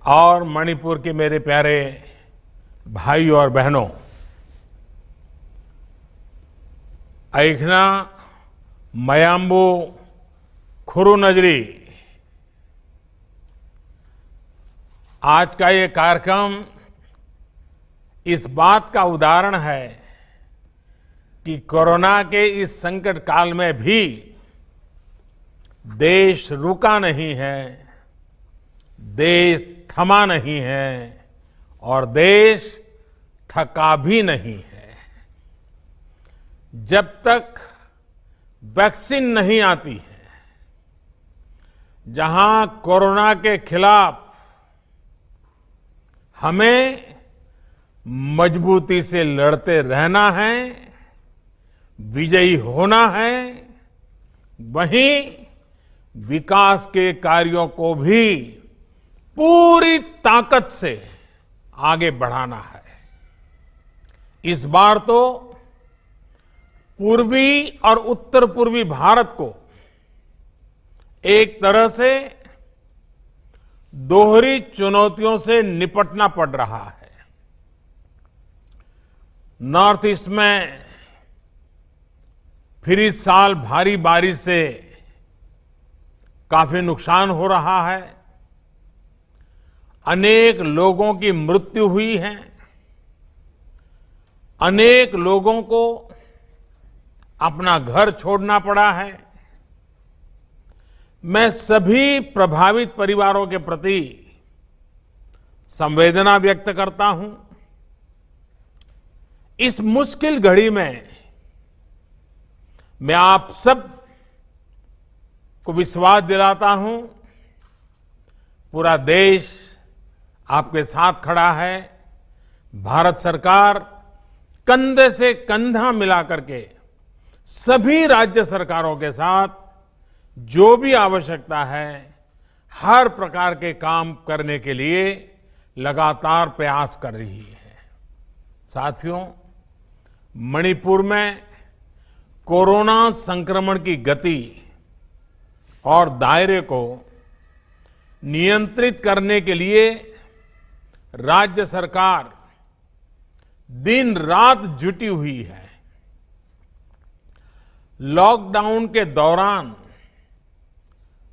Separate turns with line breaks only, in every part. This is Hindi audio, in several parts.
और मणिपुर के मेरे प्यारे भाई और बहनों, ऐखना मयांबू खुरुनजरी, आज का ये कार्यक्रम इस बात का उदाहरण है कि कोरोना के इस संकट काल में भी देश रुका नहीं है, देश थमा नहीं है और देश थका भी नहीं है। जब तक वैक्सीन नहीं आती है, जहां कोरोना के खिलाफ हमें मजबूती से लड़ते रहना है, विजयी होना है, वहीं विकास के कार्यों को भी पूरी ताकत से आगे बढ़ाना है। इस बार तो पूर्वी और उत्तर पूर्वी भारत को एक तरह से दोहरी चुनौतियों से निपटना पड़ रहा है। नॉर्थ ईस्ट में फिर इस साल भारी बारिश से काफी नुकसान हो रहा है, अनेक लोगों की मृत्यु हुई है, अनेक लोगों को अपना घर छोड़ना पड़ा है। मैं सभी प्रभावित परिवारों के प्रति संवेदना व्यक्त करता हूं। इस मुश्किल घड़ी में मैं आप सब को विश्वास दिलाता हूं, पूरा देश आपके साथ खड़ा है। भारत सरकार कंधे से कंधा मिलाकर के सभी राज्य सरकारों के साथ जो भी आवश्यकता है, हर प्रकार के काम करने के लिए लगातार प्रयास कर रही है। साथियों, मणिपुर में कोरोना संक्रमण की गति और दायरे को नियंत्रित करने के लिए राज्य सरकार दिन रात जुटी हुई है। लॉकडाउन के दौरान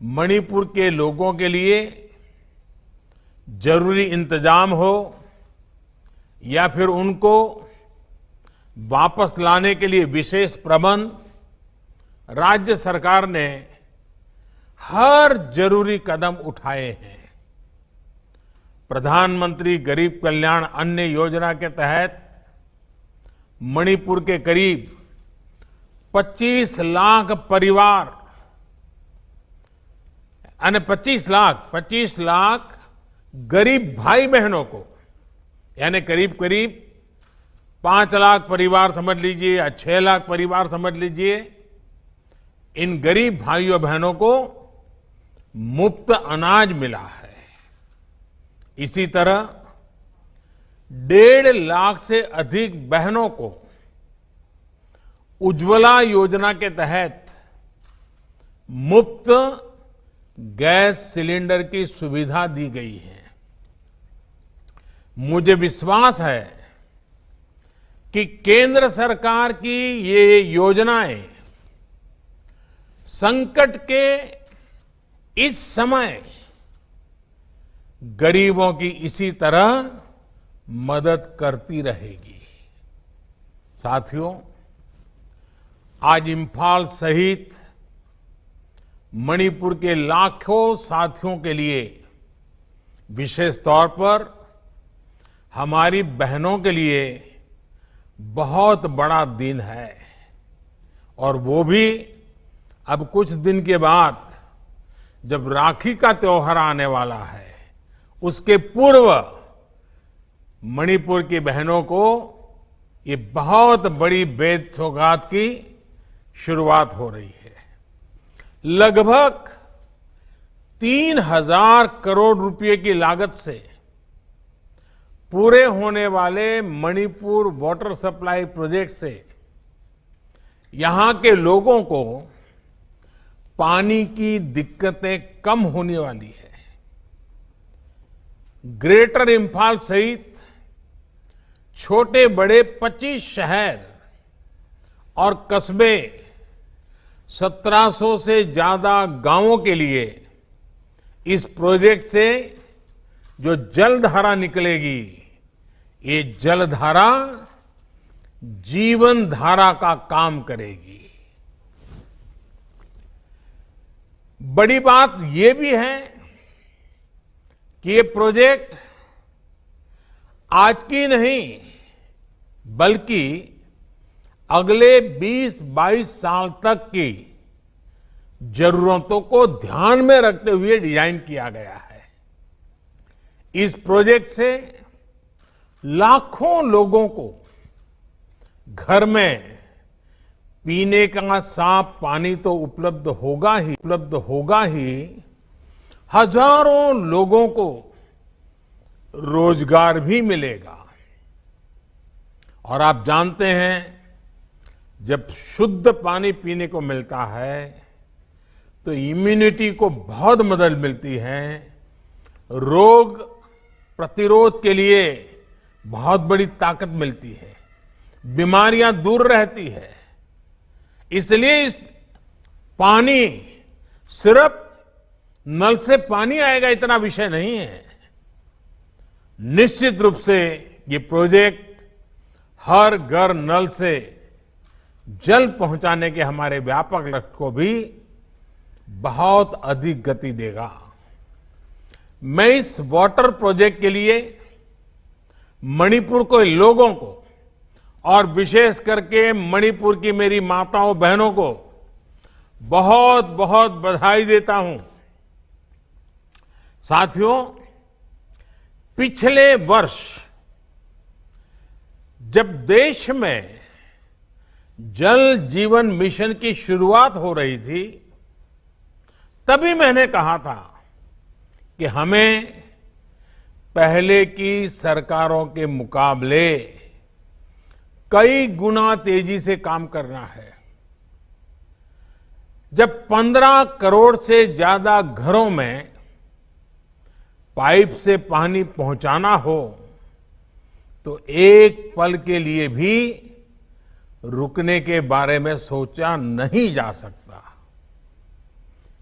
मणिपुर के लोगों के लिए जरूरी इंतजाम हो या फिर उनको वापस लाने के लिए विशेष प्रबंध, राज्य सरकार ने हर जरूरी कदम उठाए हैं। प्रधानमंत्री गरीब कल्याण अन्न योजना के तहत मणिपुर के करीब 25 लाख परिवार, यानी 25 लाख गरीब भाई बहनों को, यानी करीब करीब 5 लाख परिवार समझ लीजिए या 6 लाख परिवार समझ लीजिए, इन गरीब भाइयों बहनों को मुफ्त अनाज मिला है। इसी तरह 1.5 लाख से अधिक बहनों को उज्ज्वला योजना के तहत मुफ्त गैस सिलेंडर की सुविधा दी गई है। मुझे विश्वास है कि केंद्र सरकार की ये योजनाएं संकट के इस समय गरीबों की इसी तरह मदद करती रहेगी। साथियों, आज इंफाल सहित मणिपुर के लाखों साथियों के लिए, विशेष तौर पर हमारी बहनों के लिए बहुत बड़ा दिन है। और वो भी अब कुछ दिन के बाद, जब राखी का त्योहार आने वाला है, उसके पूर्व मणिपुर की बहनों को ये बहुत बड़ी बेद सौगात की शुरुआत हो रही है। लगभग 3,000 करोड़ रुपए की लागत से पूरे होने वाले मणिपुर वाटर सप्लाई प्रोजेक्ट से यहां के लोगों को पानी की दिक्कतें कम होने वाली है। ग्रेटर इंफाल सहित छोटे बड़े 25 शहर और कस्बे 1700 से ज्यादा गांवों के लिए इस प्रोजेक्ट से जो जलधारा निकलेगी, ये जलधारा जीवन धारा का काम करेगी। बड़ी बात ये भी है कि ये प्रोजेक्ट आज की नहीं बल्कि अगले 20-22 साल तक की जरूरतों को ध्यान में रखते हुए डिजाइन किया गया है। इस प्रोजेक्ट से लाखों लोगों को घर में पीने का साफ पानी तो उपलब्ध होगा ही, हजारों लोगों को रोजगार भी मिलेगा। और आप जानते हैं, जब शुद्ध पानी पीने को मिलता है तो इम्यूनिटी को बहुत मदद मिलती है, रोग प्रतिरोध के लिए बहुत बड़ी ताकत मिलती है, बीमारियां दूर रहती है। इसलिए इस पानी सिर्फ नल से पानी आएगा इतना विषय नहीं है। निश्चित रूप से ये प्रोजेक्ट हर घर नल से जल पहुंचाने के हमारे व्यापक लक्ष्य को भी बहुत अधिक गति देगा। मैं इस वाटर प्रोजेक्ट के लिए मणिपुर के लोगों को और विशेष करके मणिपुर की मेरी माताओं बहनों को बहुत बहुत बधाई देता हूं। साथियों, पिछले वर्ष जब देश में जल जीवन मिशन की शुरुआत हो रही थी, तभी मैंने कहा था कि हमें पहले की सरकारों के मुकाबले कई गुना तेजी से काम करना है। जब 15 करोड़ से ज्यादा घरों में पाइप से पानी पहुंचाना हो तो एक पल के लिए भी रुकने के बारे में सोचा नहीं जा सकता।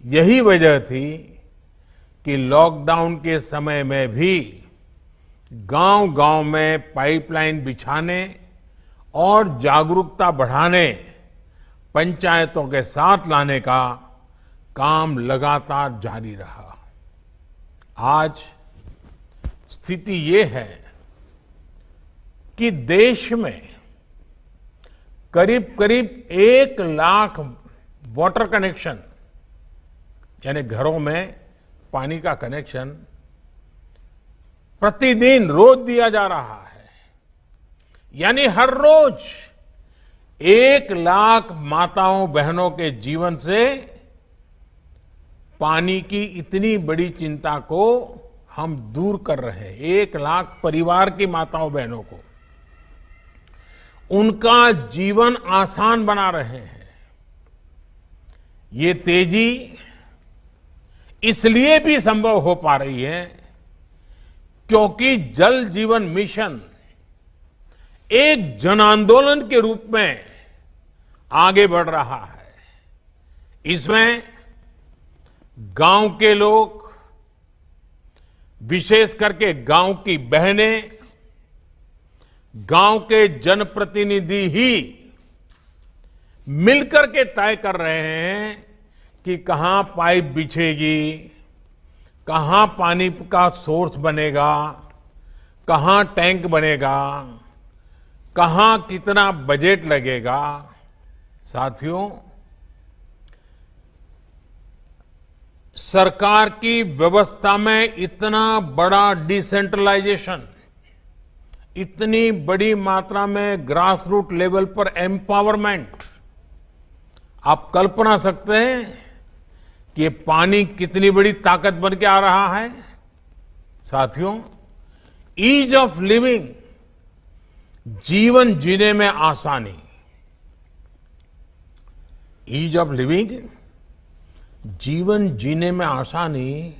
यही वजह थी कि लॉकडाउन के समय में भी गांव-गांव में पाइपलाइन बिछाने और जागरूकता बढ़ाने, पंचायतों के साथ लाने का काम लगातार जारी रहा। आज स्थिति ये है कि देश में करीब करीब 1 लाख वाटर कनेक्शन, यानी घरों में पानी का कनेक्शन प्रतिदिन रोज दिया जा रहा है। यानी हर रोज 1 लाख माताओं बहनों के जीवन से पानी की इतनी बड़ी चिंता को हम दूर कर रहे हैं। 1 लाख परिवार की माताओं बहनों को उनका जीवन आसान बना रहे हैं। ये तेजी इसलिए भी संभव हो पा रही है क्योंकि जल जीवन मिशन एक जन आंदोलन के रूप में आगे बढ़ रहा है। इसमें गांव के लोग, विशेष करके गांव की बहनें, गांव के जनप्रतिनिधि ही मिलकर के तय कर रहे हैं कि कहां पाइप बिछेगी, कहां पानी का सोर्स बनेगा, कहां टैंक बनेगा, कहां कितना बजट लगेगा। साथियों, सरकार की व्यवस्था में इतना बड़ा डिसेंट्रलाइजेशन, इतनी बड़ी मात्रा में ग्रास रूट लेवल पर एम्पावरमेंट, आप कल्पना सकते हैं कि ये पानी कितनी बड़ी ताकत बन के आ रहा है। साथियों, ईज ऑफ लिविंग, जीवन जीने में आसानी, ईज ऑफ लिविंग, जीवन जीने में आसानी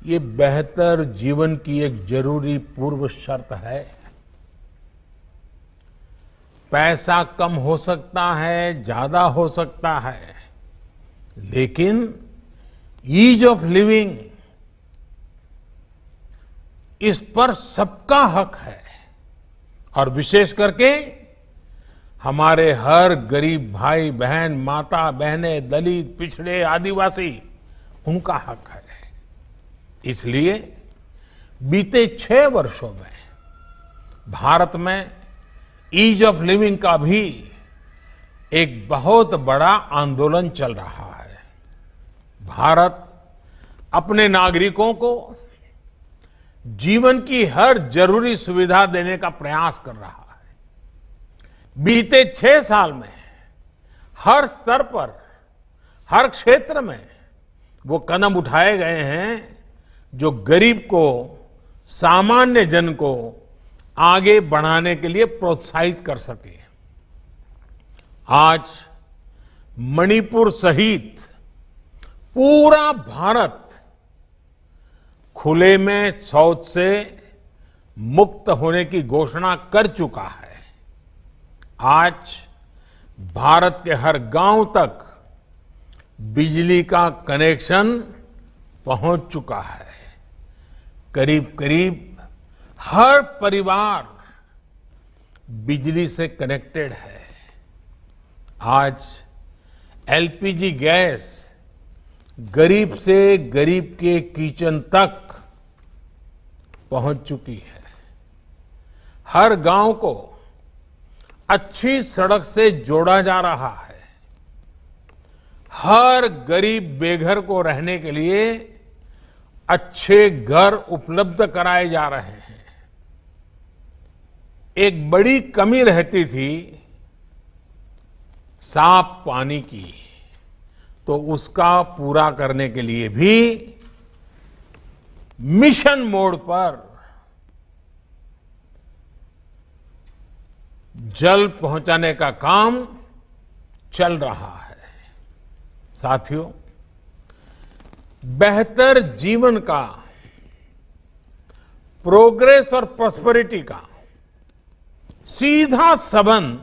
ये बेहतर जीवन की एक जरूरी पूर्व शर्त है। पैसा कम हो सकता है, ज्यादा हो सकता है, लेकिन ईज ऑफ लिविंग, इस पर सबका हक है। और विशेष करके हमारे हर गरीब भाई बहन, माता बहने, दलित, पिछड़े, आदिवासी, उनका हक है। इसलिए बीते 6 वर्षों में भारत में ईज ऑफ लिविंग का भी एक बहुत बड़ा आंदोलन चल रहा है। भारत अपने नागरिकों को जीवन की हर जरूरी सुविधा देने का प्रयास कर रहा है। बीते 6 साल में हर स्तर पर, हर क्षेत्र में वो कदम उठाए गए हैं जो गरीब को, सामान्य जन को आगे बढ़ाने के लिए प्रोत्साहित कर सके। आज मणिपुर सहित पूरा भारत खुले में शौच से मुक्त होने की घोषणा कर चुका है। आज भारत के हर गांव तक बिजली का कनेक्शन पहुंच चुका है। करीब करीब हर परिवार बिजली से कनेक्टेड है। आज एलपीजी गैस गरीब से गरीब के किचन तक पहुंच चुकी है। हर गांव को अच्छी सड़क से जोड़ा जा रहा है। हर गरीब बेघर को रहने के लिए अच्छे घर उपलब्ध कराए जा रहे हैं। एक बड़ी कमी रहती थी साफ पानी की, तो उसका पूरा करने के लिए भी मिशन मोड पर जल पहुंचाने का काम चल रहा है। साथियों, बेहतर जीवन का, प्रोग्रेस और प्रॉस्पेरिटी का सीधा संबंध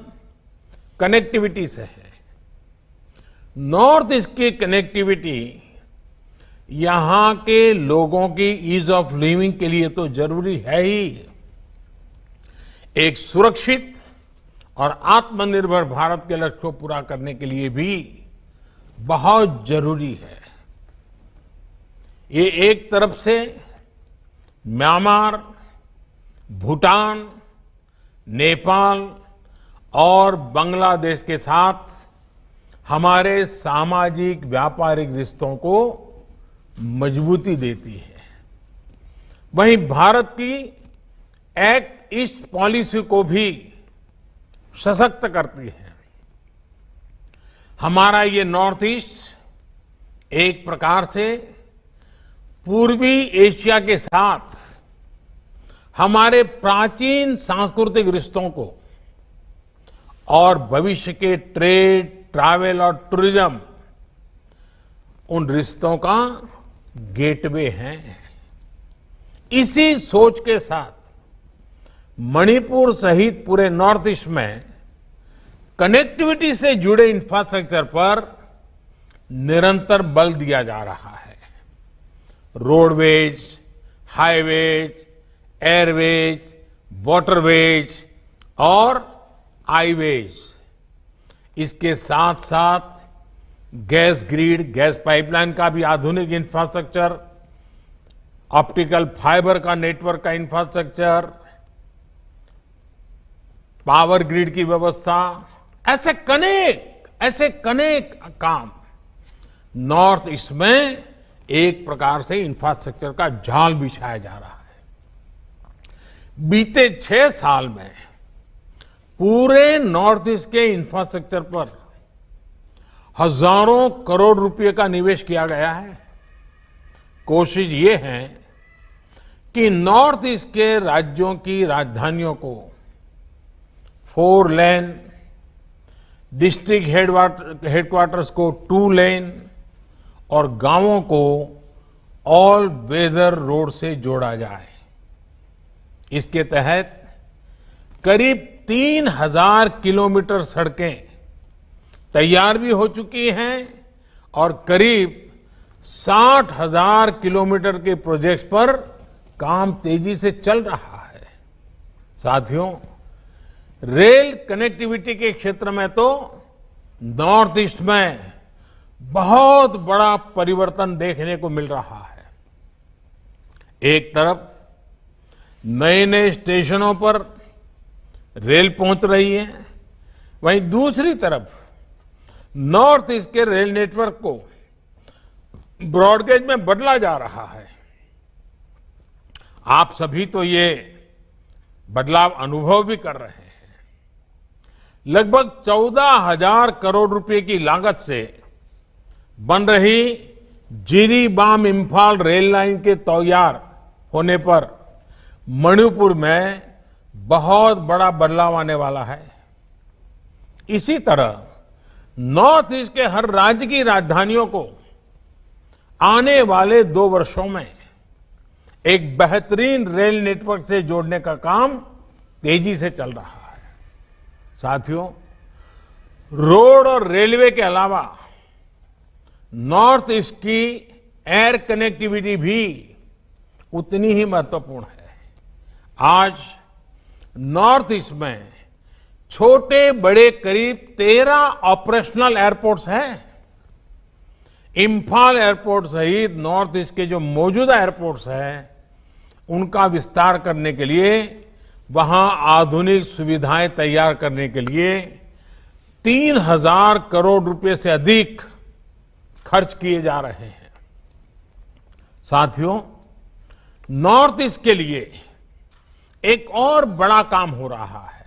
कनेक्टिविटी से है। नॉर्थ ईस्ट की कनेक्टिविटी यहां के लोगों की ईज ऑफ लिविंग के लिए तो जरूरी है ही, एक सुरक्षित और आत्मनिर्भर भारत के लक्ष्य को पूरा करने के लिए भी बहुत जरूरी है। ये एक तरफ से म्यांमार, भूटान, नेपाल और बांग्लादेश के साथ हमारे सामाजिक व्यापारिक रिश्तों को मजबूती देती है। वहीं भारत की एक्ट ईस्ट पॉलिसी को भी सशक्त करती है। हमारा ये नॉर्थ ईस्ट एक प्रकार से पूर्वी एशिया के साथ हमारे प्राचीन सांस्कृतिक रिश्तों को और भविष्य के ट्रेड, ट्रैवल और टूरिज्म, उन रिश्तों का गेटवे है। इसी सोच के साथ मणिपुर सहित पूरे नॉर्थ ईस्ट में कनेक्टिविटी से जुड़े इंफ्रास्ट्रक्चर पर निरंतर बल दिया जा रहा है। रोडवेज, हाईवेज, एयरवेज, वाटरवेज और आईवेज, इसके साथ साथ गैस ग्रिड, गैस पाइपलाइन का भी आधुनिक इंफ्रास्ट्रक्चर, ऑप्टिकल फाइबर का नेटवर्क का इंफ्रास्ट्रक्चर, पावर ग्रिड की व्यवस्था, ऐसे कनेक काम नॉर्थ ईस्ट में एक प्रकार से इंफ्रास्ट्रक्चर का जाल बिछाया जा रहा है। बीते 6 साल में पूरे नॉर्थ ईस्ट के इंफ्रास्ट्रक्चर पर हजारों करोड़ रुपए का निवेश किया गया है। कोशिश ये है कि नॉर्थ ईस्ट के राज्यों की राजधानियों को 4 लेन, डिस्ट्रिक्ट हेडक्वार्टर्स को 2 लेन और गांवों को ऑल वेदर रोड से जोड़ा जाए। इसके तहत करीब 3000 किलोमीटर सड़कें तैयार भी हो चुकी हैं और करीब 60,000 किलोमीटर के प्रोजेक्ट्स पर काम तेजी से चल रहा है। साथियों, रेल कनेक्टिविटी के क्षेत्र में तो नॉर्थ ईस्ट में बहुत बड़ा परिवर्तन देखने को मिल रहा है। एक तरफ नए नए स्टेशनों पर रेल पहुंच रही है, वहीं दूसरी तरफ नॉर्थ ईस्ट के रेल नेटवर्क को ब्रॉडगेज में बदला जा रहा है। आप सभी तो ये बदलाव अनुभव भी कर रहे हैं। लगभग 14,000 करोड़ रुपए की लागत से बन रही जिरीबाम इम्फाल रेल लाइन के तैयार होने पर मणिपुर में बहुत बड़ा बदलाव आने वाला है। इसी तरह नॉर्थ ईस्ट के हर राज्य की राजधानियों को आने वाले 2 वर्षों में एक बेहतरीन रेल नेटवर्क से जोड़ने का काम तेजी से चल रहा है। साथियों, रोड और रेलवे के अलावा नॉर्थ ईस्ट की एयर कनेक्टिविटी भी उतनी ही महत्वपूर्ण है। आज नॉर्थ ईस्ट में छोटे बड़े करीब 13 ऑपरेशनल एयरपोर्ट्स हैं। इम्फाल एयरपोर्ट सहित नॉर्थ ईस्ट के जो मौजूदा एयरपोर्ट्स हैं, उनका विस्तार करने के लिए, वहां आधुनिक सुविधाएं तैयार करने के लिए 3,000 करोड़ रुपए से अधिक खर्च किए जा रहे हैं। साथियों, नॉर्थ ईस्ट के लिए एक और बड़ा काम हो रहा है।